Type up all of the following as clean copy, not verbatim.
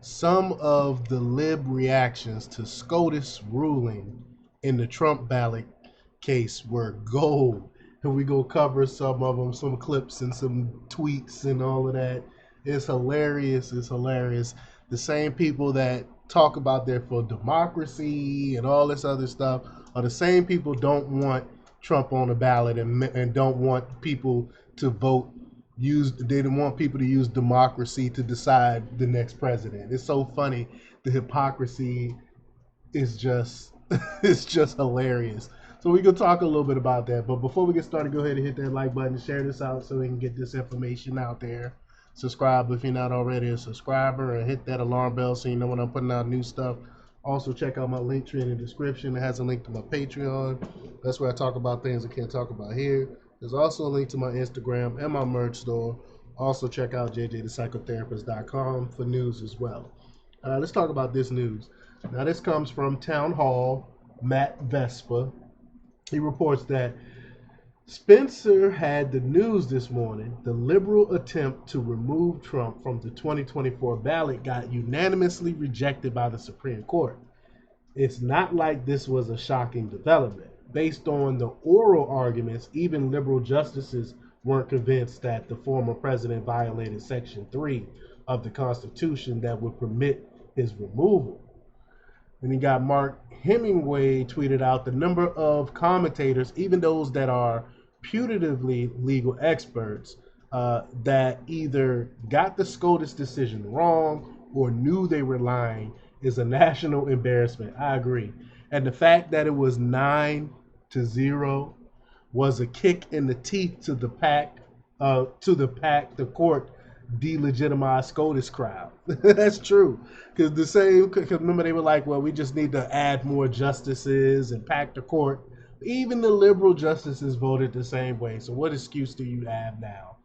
some of the lib reactions to SCOTUS ruling in the Trump ballot case were gold. And we go cover some of them, some clips and some tweets and all of that. It's hilarious. It's hilarious. The same people that talk about their for democracy and all this other stuff are the same people don't want Trump on the ballot and don't want people to vote they didn't want people to use democracy to decide the next president. It's so funny. The hypocrisy is just it's just hilarious. So we can talk a little bit about that. But before we get started, go ahead and hit that like button and share this out so we can get this information out there. Subscribe if you're not already a subscriber, and hit that alarm bell so you know when I'm putting out new stuff. Also, check out my link tree in the description. It has a link to my Patreon. That's where I talk about things I can't talk about here. There's also a link to my Instagram and my merch store. Also, check out jjthepsychotherapist.com for news as well. Let's talk about this news. Now, this comes from Town Hall, Matt Vespa. He reports that Spencer had the news this morning. The liberal attempt to remove Trump from the 2024 ballot got unanimously rejected by the Supreme Court. It's not like this was a shocking development. Based on the oral arguments, even liberal justices weren't convinced that the former president violated Section 3 of the Constitution that would permit his removal. And you got Mark Hemingway tweeted out the number of commentators, even those that are putatively legal experts, that either got the SCOTUS decision wrong or knew they were lying is a national embarrassment. I agree. And the fact that it was 9-0 was a kick in the teeth to the court delegitimized SCOTUS crowd. That's true. Because remember they were like, well, we just need to add more justices and pack the court. Even the liberal justices voted the same way. So what excuse do you have now?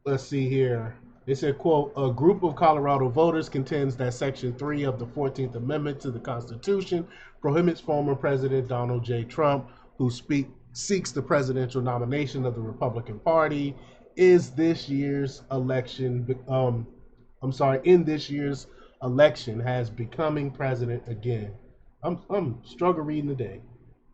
Let's see here. They said, quote, a group of Colorado voters contends that Section 3 of the 14th Amendment to the Constitution prohibits former President Donald J. Trump, who seeks the presidential nomination of the Republican Party, in this year's election has becoming president again. I'm struggling reading today.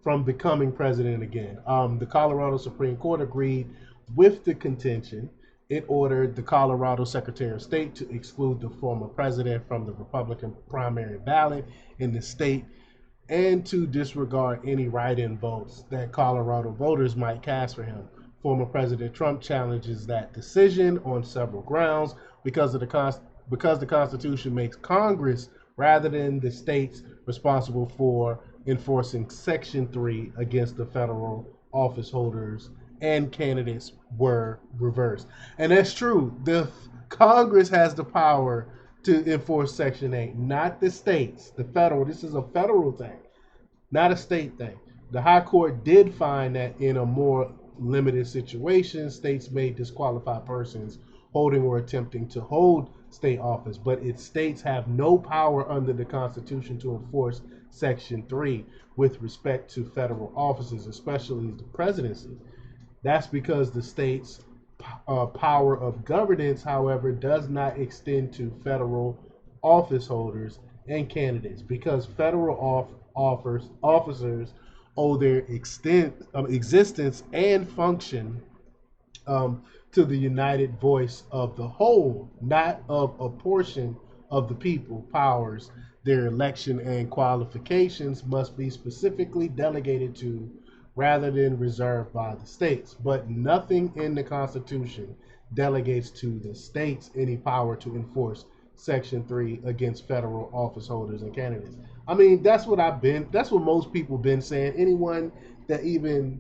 From becoming president again. The Colorado Supreme Court agreed with the contention. It ordered the Colorado Secretary of State to exclude the former president from the Republican primary ballot in the state and to disregard any write-in votes that Colorado voters might cast for him. Former President Trump challenges that decision on several grounds because the Constitution makes Congress rather than the states responsible for enforcing Section 3 against the federal office holders and candidates were reversed. And that's true. The Congress has the power to enforce Section 8, not the states. The federal, this is a federal thing, not a state thing. The High Court did find that in a more limited situation, states may disqualify persons holding or attempting to hold state office, but its states have no power under the Constitution to enforce Section 3 with respect to federal offices, especially the presidency. That's because the state's power of governance, however, does not extend to federal office holders and candidates because federal officers owe their existence and function to the united voice of the whole, not of a portion of the people. Powers, their election and qualifications must be specifically delegated to rather than reserved by the states. But nothing in the Constitution delegates to the states any power to enforce Section 3 against federal office holders and candidates. I mean, that's what most people been saying. Anyone that even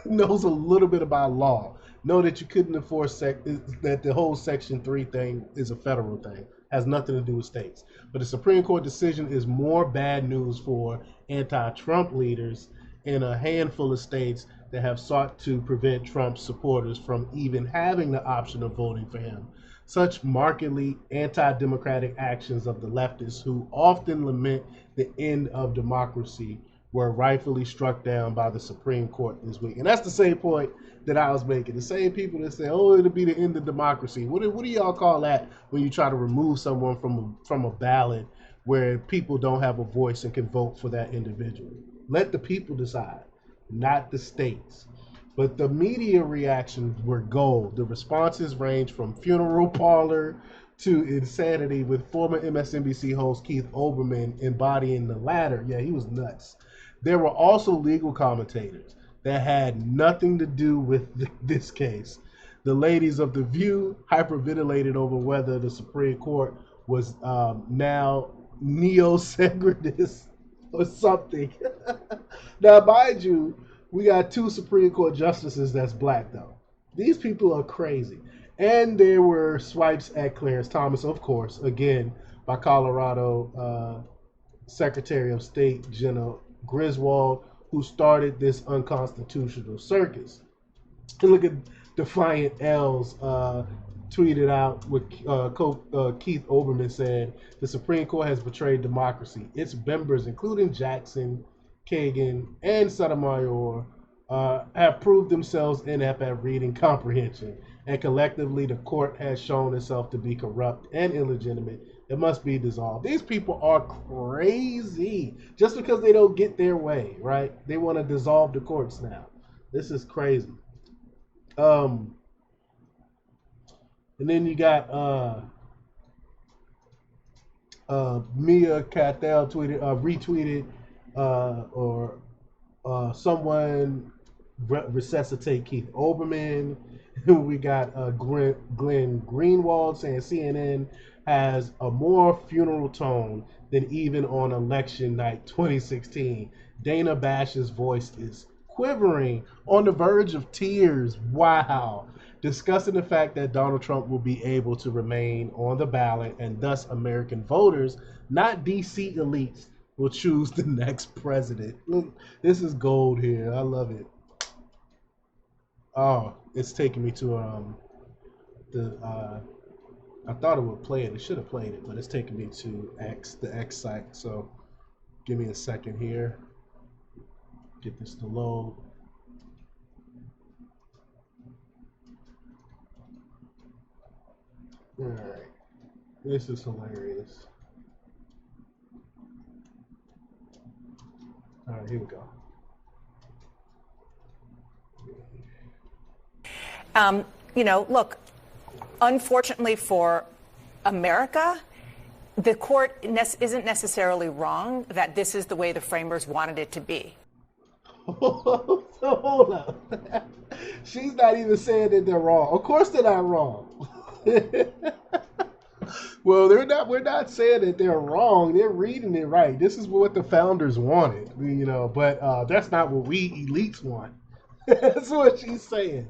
knows a little bit about law know that you couldn't enforce that the whole Section 3 thing is a federal thing. Has nothing to do with states. But the Supreme Court decision is more bad news for anti-Trump leaders in a handful of states that have sought to prevent Trump's supporters from even having the option of voting for him. Such markedly anti-democratic actions of the leftists who often lament the end of democracy were rightfully struck down by the Supreme Court this week. And that's the same point that I was making. The same people that say, "Oh, it'll be the end of democracy." What do y'all call that when you try to remove someone from a ballot where people don't have a voice and can vote for that individual? Let the people decide, not the states. But the media reactions were gold. The responses range from funeral parlor to insanity, with former MSNBC host Keith Olbermann embodying the latter. Yeah, he was nuts. There were also legal commentators that had nothing to do with this case. The ladies of The View hyperventilated over whether the Supreme Court was now neo-segregationist or something. Now, mind you, we got 2 Supreme Court justices that's black, though. These people are crazy. And there were swipes at Clarence Thomas, of course, again, by Colorado Secretary of State Jenna Griswold, who started this unconstitutional circus. And look at Defiant L's tweeted out what Keith Olbermann said: "The Supreme Court has betrayed democracy. Its members, including Jackson, Kagan, and Sotomayor, have proved themselves inept at reading comprehension, and collectively the court has shown itself to be corrupt and illegitimate. It must be dissolved." These people are crazy just because they don't get their way, right? They want to dissolve the courts now. This is crazy. And then you got Mia Cattell retweeted someone resuscitate Keith Olbermann. We got Glenn Greenwald saying CNN has a more funeral tone than even on election night 2016. Dana Bash's voice is quivering, on the verge of tears. Wow. Discussing the fact that Donald Trump will be able to remain on the ballot, and thus American voters, not DC elites, will choose the next president. Look, this is gold here. I love it. Oh, it's taking me to I thought it would play it. It should have played it, but it's taking me to the X site. So give me a second here. Get this to load. All right. This is hilarious. All right, here we go. Look, unfortunately for America, the court isn't necessarily wrong that this is the way the framers wanted it to be. So hold up. She's not even saying that they're wrong. Of course they're not wrong. Well, we're not saying that they're wrong. They're reading it right. This is what the founders wanted, but that's not what we elites want. That's what she's saying.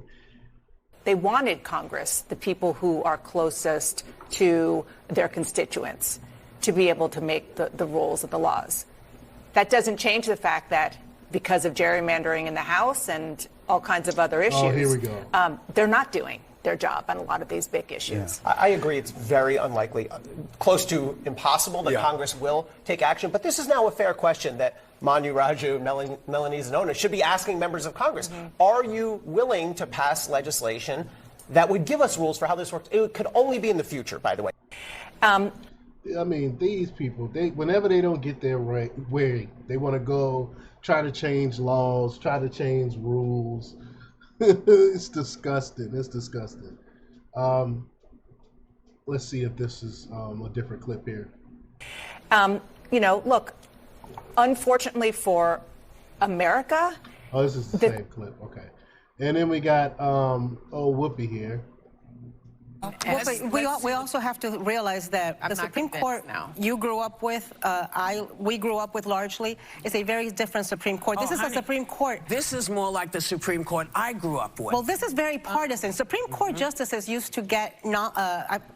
They wanted Congress, the people who are closest to their constituents, to be able to make the rules of the laws. That doesn't change the fact that because of gerrymandering in the House and all kinds of other issues, here we go. They're not doing their job on a lot of these big issues. Yeah. I agree. It's very unlikely, close to impossible that Congress will take action. But this is now a fair question that Manu Raju, Melanie Zanona should be asking members of Congress. Mm-hmm. Are you willing to pass legislation that would give us rules for how this works? It could only be in the future, by the way. I mean, these people, whenever they don't get their way, they want to go try to change laws, try to change rules. It's disgusting. It's disgusting. Let's see if this is a different clip here. Look, unfortunately for America. Oh, this is the same clip. Okay. And then we got Whoopi here. We also have to realize that the Supreme Court you grew up with, we grew up with largely, is a very different Supreme Court. This is a Supreme Court. This is more like the Supreme Court I grew up with. Well, this is very partisan. Supreme Court justices used to get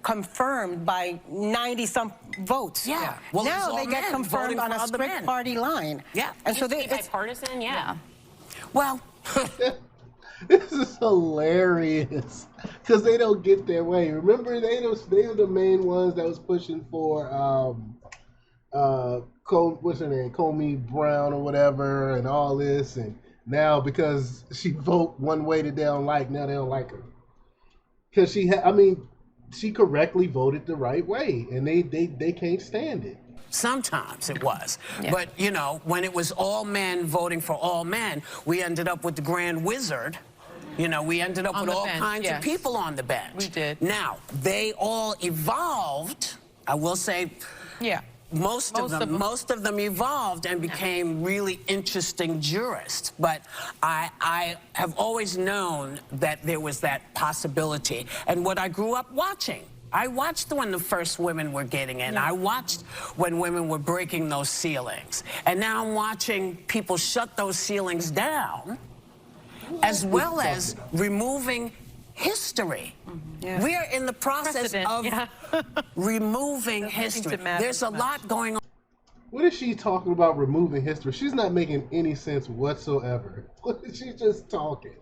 confirmed by 90-some votes. Yeah. Well, now they get confirmed on a strict party line. Yeah. And so it's bipartisan. Yeah. Well. This is hilarious because they don't get their way. Remember, they were the main ones that was pushing for what's her name, Comey Brown or whatever, and all this, and now because she vote one way that they don't like, now they don't like her because she correctly voted the right way, and they can't stand it. Sometimes it was. Yeah. But, you know, when it was all men voting for all men, we ended up with the grand wizard. You know, we ended up with all kinds of people on the bench. We did. Now, they all evolved, I will say. Yeah. Most of them evolved and became really interesting jurists. But I have always known that there was that possibility. And what I grew up watching, I watched when the first women were getting in. I watched when women were breaking those ceilings. And now I'm watching people shut those ceilings down, as well as removing history. Yeah. We are in the process of removing history. There's a lot going on. What is she talking about removing history? She's not making any sense whatsoever. She's just talking.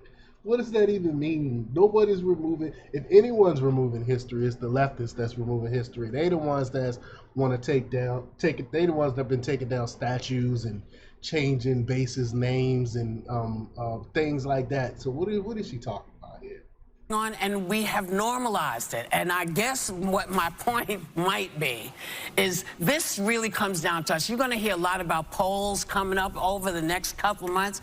What does that even mean? Nobody's removing. If anyone's removing history, it's the leftists that's removing history. They the ones that want to They the ones that have been taking down statues and changing bases names and things like that. So what is she talking about here? On, and we have normalized it. And I guess what my point might be is this really comes down to us. You're going to hear a lot about polls coming up over the next couple of months.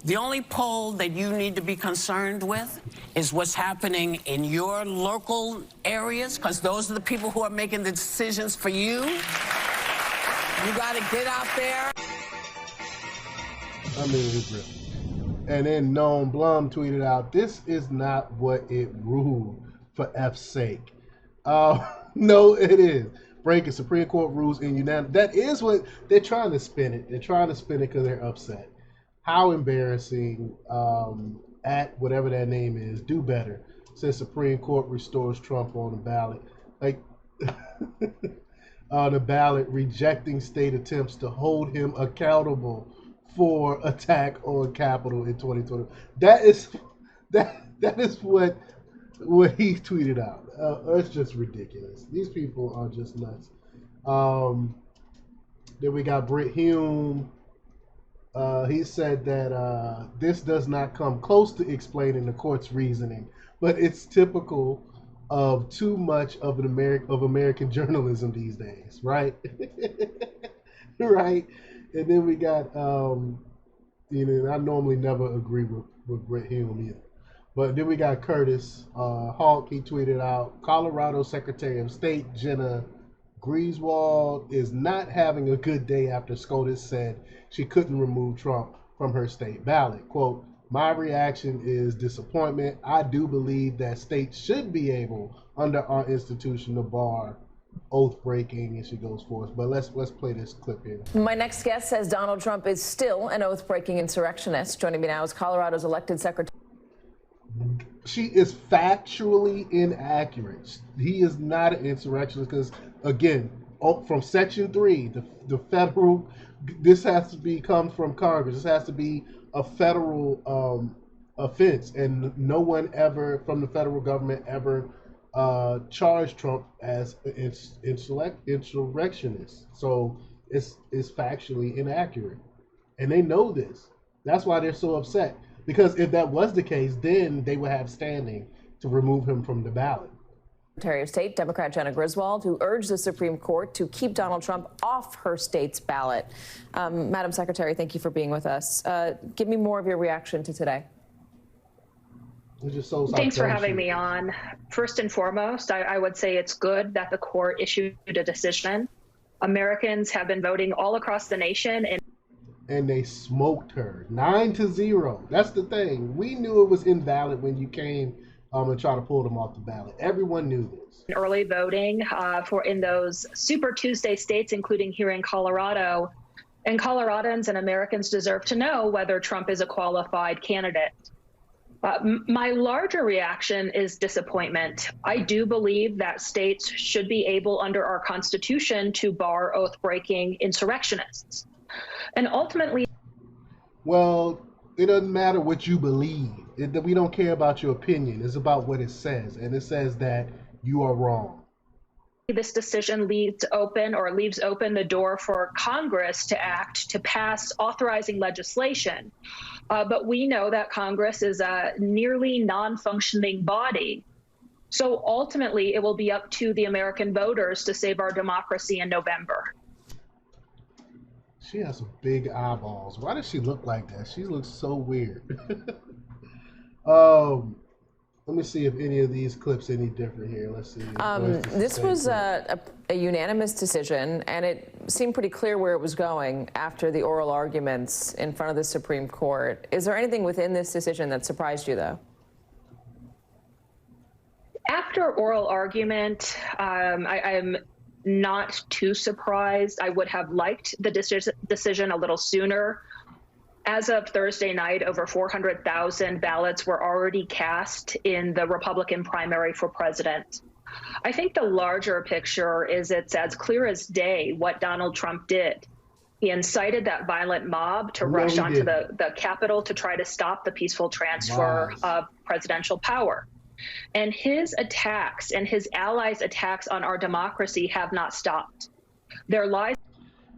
The only poll that you need to be concerned with is what's happening in your local areas, because those are the people who are making the decisions for you. You got to get out there. I mean, it's real. And then Noam Blum tweeted out, "This is not what it ruled, for F's sake." No, it is. Breaking Supreme Court rules in unanimous. That is what they're trying to spin it. They're trying to spin it because they're upset. How embarrassing. At whatever that name is, do better. Since Supreme Court restores Trump on the ballot. Like, on the ballot, rejecting state attempts to hold him accountable for attack on Capitol in 2020. That is what he tweeted out. It's just ridiculous. These people are just nuts. Then we got Britt Hume. He said that this does not come close to explaining the court's reasoning, but it's typical of too much of American journalism these days, right? Right. And then we got, I normally never agree with Britt Hume either. But then we got Curtis Hawk. He tweeted out, Colorado Secretary of State Jenna Griswold is not having a good day after SCOTUS said she couldn't remove Trump from her state ballot. Quote, "My reaction is disappointment. I do believe that states should be able, under our institution, to bar oath breaking," and she goes forth. But let's play this clip here. My next guest says Donald Trump is still an oath breaking insurrectionist. Joining me now is Colorado's elected secretary. She is factually inaccurate. He is not an insurrectionist because, again, from Section 3, the federal, this has to come from Congress. This has to be a federal offense, and no one ever from the federal government ever charged Trump as an insurrectionist. So it's factually inaccurate, and they know this. That's why they're so upset, because if that was the case, then they would have standing to remove him from the ballot. Secretary of State, Democrat Jenna Griswold, who urged the Supreme Court to keep Donald Trump off her state's ballot. Madam Secretary, thank you for being with us. Give me more of your reaction to today. Thanks for having me on. First and foremost, I would say it's good that the court issued a decision. Americans have been voting all across the nation, and they smoked her 9-0. That's the thing. We knew it was invalid when you came and tried to pull them off the ballot. Everyone knew this. Early voting in those Super Tuesday states, including here in Colorado, and Coloradans and Americans deserve to know whether Trump is a qualified candidate. My larger reaction is disappointment. I do believe that states should be able, under our Constitution, to bar oath-breaking insurrectionists. And ultimately, well, it doesn't matter what you believe. We don't care about your opinion. It's about what it says. And it says that you are wrong. This decision leaves open the door for Congress to act, to pass authorizing legislation. But we know that Congress is a nearly non-functioning body. So ultimately, it will be up to the American voters to save our democracy in November. She has some big eyeballs. Why does she look like that? She looks so weird. Let me see if any of these clips any different here. Let's see. This was a unanimous decision, and it seemed pretty clear where it was going after the oral arguments in front of the Supreme Court. Is there anything within this decision that surprised you, though? After oral argument, I'm not too surprised. I would have liked the decision a little sooner. As of Thursday night, over 400,000 ballots were already cast in the Republican primary for president. I think the larger picture is it's as clear as day what Donald Trump did. He incited that violent mob to rush onto the Capitol to try to stop the peaceful transfer of presidential power. And his attacks and his allies' attacks on our democracy have not stopped. Their lies.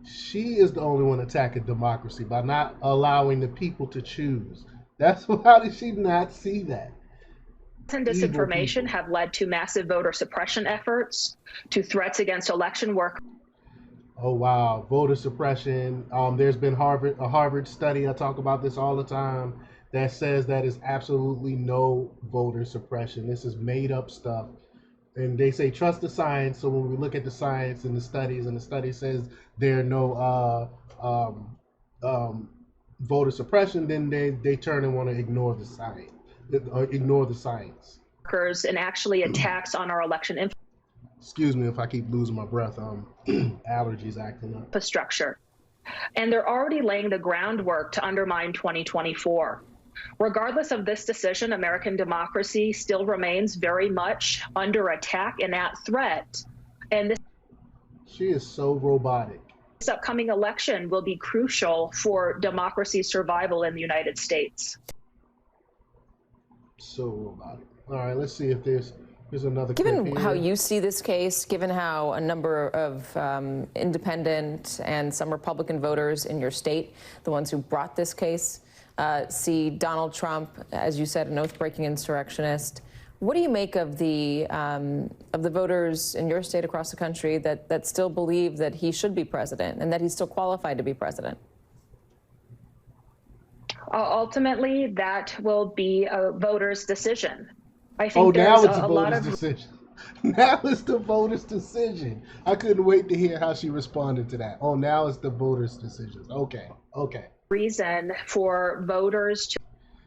She is the only one attacking democracy by not allowing the people to choose. How did she not see that? And disinformation have led to massive voter suppression efforts, to threats against election workers. Oh, wow. Voter suppression. There's been a Harvard study, I talk about this all the time, that says that is absolutely no voter suppression. This is made up stuff. And they say trust the science. So when we look at the science and the study says there are no voter suppression, then they turn and want to ignore the science. And actually attacks on our election Excuse me if I keep losing my breath. Allergies acting up. Infrastructure. And they're already laying the groundwork to undermine 2024. Regardless of this decision, American democracy still remains very much under attack and at threat. And she is so robotic. This upcoming election will be crucial for democracy's survival in the United States. So robotic. All right, let's see if there's another. Given how you see this case, given how a number of independent and some Republican voters in your state, the ones who brought this case, see Donald Trump, as you said, an oath-breaking insurrectionist. What do you make of the voters in your state across the country that still believe that he should be president and that he's still qualified to be president? Ultimately, that will be a voter's decision. I think now it's a voter's decision. Now it's the voter's decision. I couldn't wait to hear how she responded to that. Oh, now it's the voter's decision. Okay. Reason for voters to.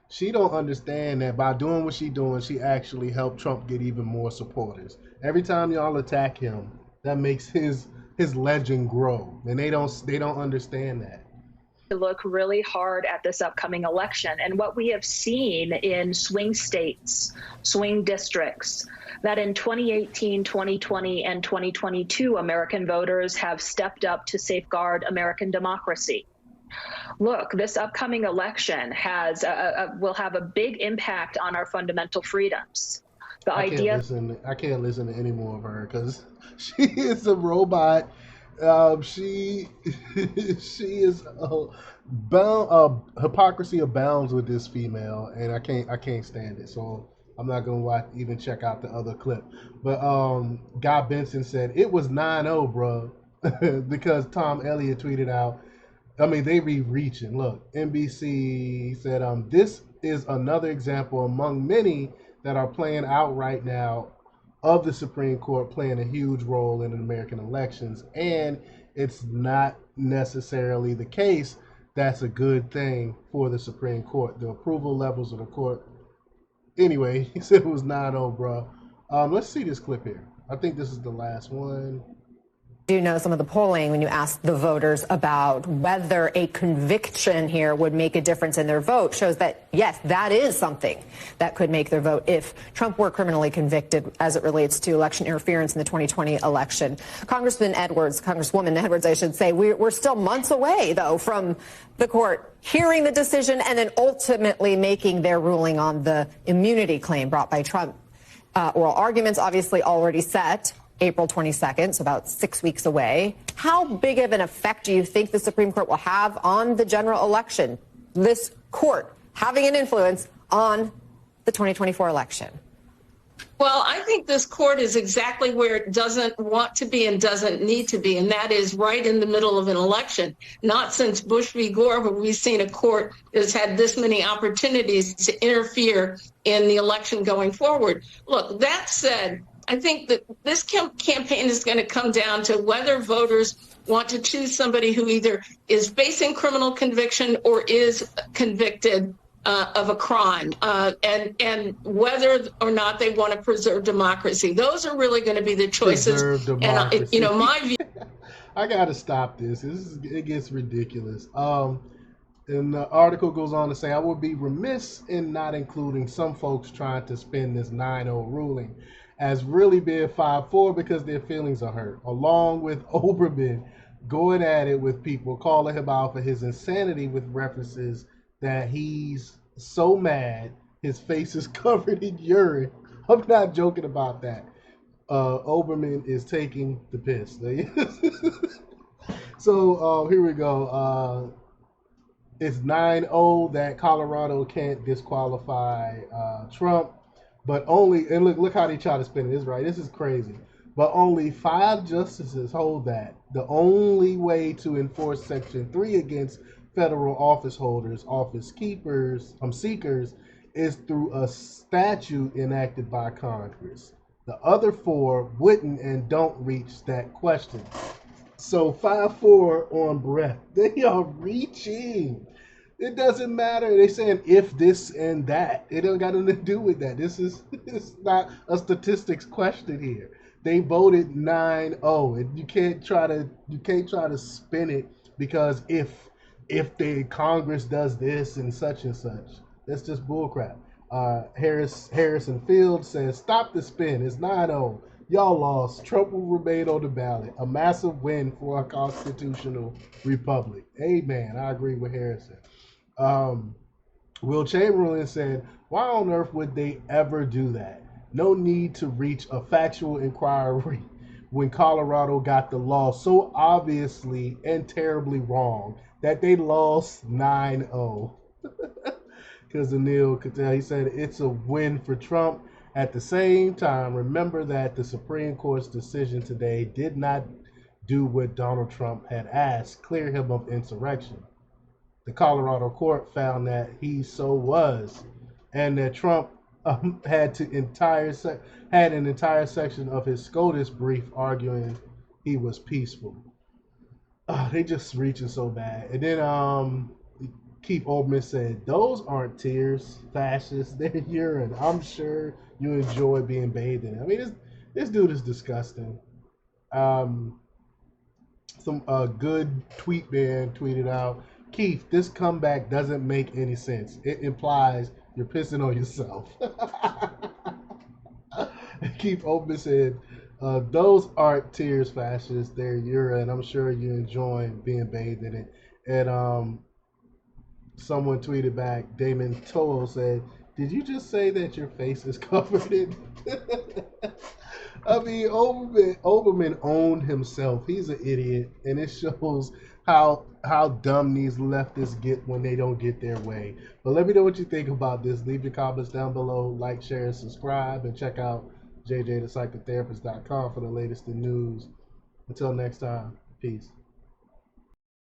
She don't understand that by doing what she's doing, she actually helped Trump get even more supporters. Every time y'all attack him, that makes his legend grow, and they don't understand that. To look really hard at this upcoming election and what we have seen in swing states, swing districts, that in 2018, 2020, and 2022, American voters have stepped up to safeguard American democracy. Look, this upcoming election will have a big impact on our fundamental freedoms. I can't listen to any more of her because she is a robot. She is hypocrisy abounds with this female, and I can't stand it. So I'm not gonna even check out the other clip. But Guy Benson said it was 9-0, bro, because Tom Elliott tweeted out. I mean, they be reaching. Look, NBC said, this is another example among many that are playing out right now of the Supreme Court playing a huge role in American elections. And it's not necessarily the case that's a good thing for the Supreme Court. The approval levels of the court. Anyway, he said it was 9-0, bro. Let's see this clip here. I think this is the last one. Do you know some of the polling when you ask the voters about whether a conviction here would make a difference in their vote shows that, yes, that is something that could make their vote if Trump were criminally convicted as it relates to election interference in the 2020 election. Congresswoman Edwards, I should say, we're still months away, though, from the court hearing the decision and then ultimately making their ruling on the immunity claim brought by Trump. Oral arguments obviously already set. April 22nd, so about 6 weeks away. How big of an effect do you think the Supreme Court will have on the general election? This court having an influence on the 2024 election? Well, I think this court is exactly where it doesn't want to be and doesn't need to be, and that is right in the middle of an election. Not since Bush v. Gore have we seen a court that's had this many opportunities to interfere in the election going forward. Look, that said, I think that this campaign is going to come down to whether voters want to choose somebody who either is facing criminal conviction or is convicted of a crime, and whether or not they want to preserve democracy. Those are really going to be the choices. Preserve democracy. And, my view. I got to stop this. It gets ridiculous. And the article goes on to say, I would be remiss in not including some folks trying to spin this 9-0 ruling as really being 5-4 because their feelings are hurt, along with Oberman going at it with people, calling him out for his insanity with references that he's so mad his face is covered in urine. I'm not joking about that. Oberman is taking the piss. So here we go. It's 9-0 that Colorado can't disqualify Trump, but only, and look how they try to spin it. This right. This is crazy. But only 5 justices hold that the only way to enforce Section 3 against federal office holders, seekers, is through a statute enacted by Congress. The other 4 wouldn't and don't reach that question. So 5-4 on breath. They are reaching. It doesn't matter. They're saying if this and that. It don't got nothing to do with that. It's not a statistics question here. They voted 9-0. And you can't try to spin it because if the Congress does this and such, that's just bullcrap. Harrison Field says, stop the spin. It's 9-0. Y'all lost. Trump will remain on the ballot. A massive win for our constitutional republic. Amen. I agree with Harrison. Will Chamberlain said, why on earth would they ever do that? No need to reach a factual inquiry when Colorado got the law so obviously and terribly wrong that they lost 9-0. Because Anil could tell, he said it's a win for Trump. At the same time, remember that the Supreme Court's decision today did not do what Donald Trump had asked, clear him of insurrection. The Colorado court found that he so was, and that Trump had an entire section of his SCOTUS brief arguing he was peaceful. They just reaching so bad. And then Keith Olbermann said, those aren't tears, fascists, they're urine. I'm sure you enjoy being bathed in it. I mean, this dude is disgusting. Some good tweet man tweeted out, Keith, this comeback doesn't make any sense. It implies you're pissing on yourself. Keith Olbermann said, those aren't tears, fascists, they're urine. I'm sure you enjoy being bathed in it. And someone tweeted back, Damon Toll said, did you just say that your face is covered in? I mean, Oberman owned himself. He's an idiot, and it shows how dumb these leftists get when they don't get their way. But let me know what you think about this. Leave your comments down below. Like, share, and subscribe, and check out jjthepsychotherapist.com for the latest in news. Until next time, peace.